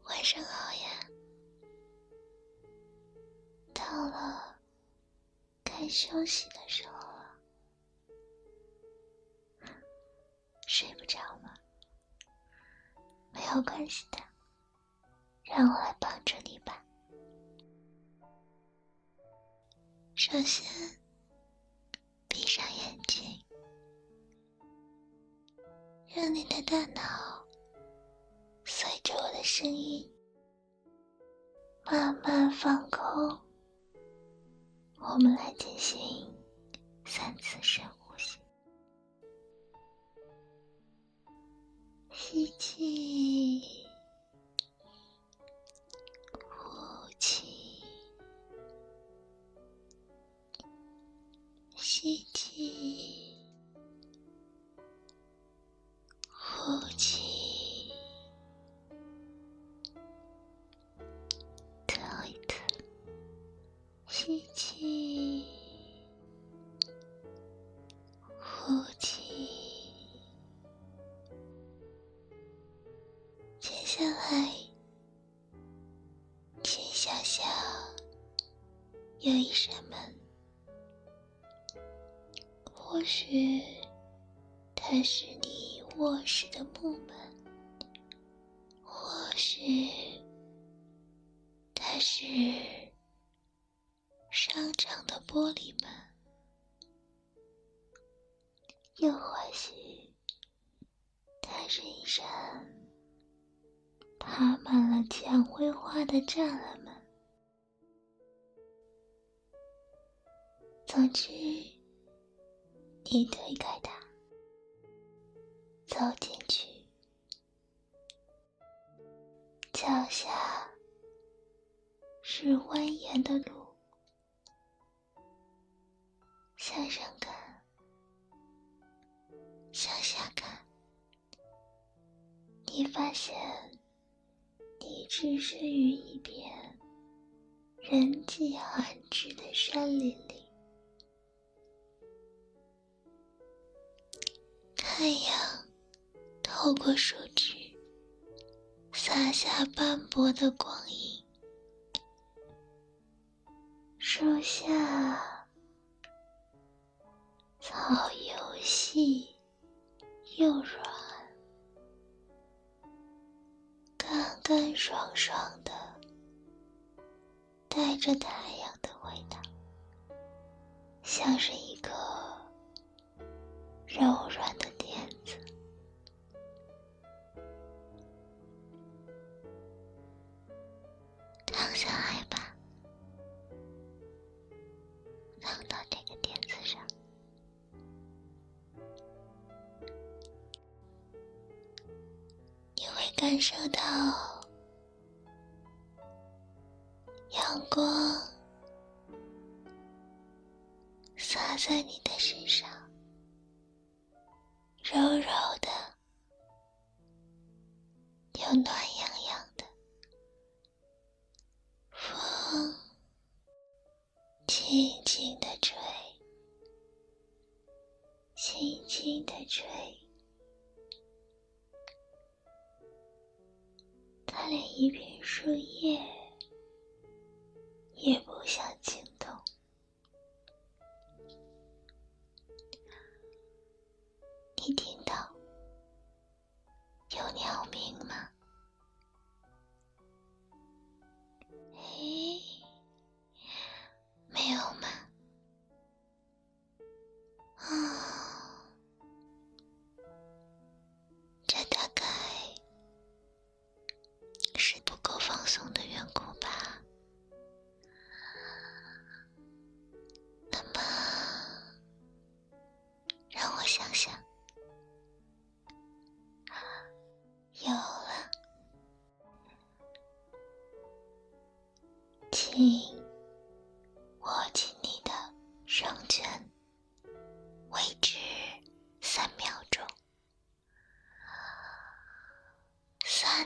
晚上好呀，到了该休息的时候了，睡不着吗？没有关系的，让我来帮助你吧。首先，闭上眼睛，让你的大脑随着我的声音慢慢放空。我们来进行3次深呼吸。吸气，呼气，吸气，呼气。最后一次，吸气，呼气。接下来，请想象有一扇门，或许它是你卧室的木门，或许它是商场的玻璃门，又或许它是一扇爬满了蔷薇花的栅栏门。总之，你推开它，走进去，脚下是蜿蜒的路，向上看，向下看，你发现你置身于一片人迹罕至的山林里。太阳透过树枝洒下斑驳的光影，树下草又细又软，干干爽爽的，带着太阳的味道，像是一个柔软的垫子。躺下来吧，躺到这个垫子上，你会感受到阳光洒在你的身上，柔柔的，又暖洋洋的。风轻轻地吹，轻轻地吹，它连一片树叶也不想惊动。你听到有鸟鸣吗？诶，没有吗？这大概是不够放松的缘故吧。那么，让我想想，有了，请握紧你的双拳，为之3秒钟。3、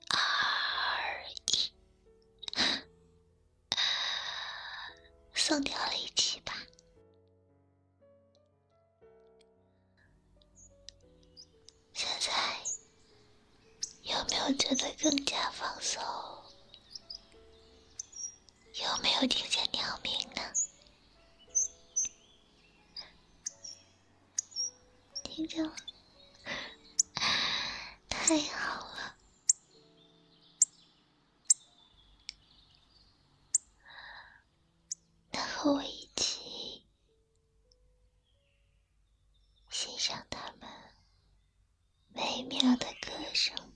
2、1，松掉力气吧。现在有没有我觉得更加放松。有没有听见鸟鸣呢？听着吗？太好了。那和我一起欣赏它们美妙的歌声吧。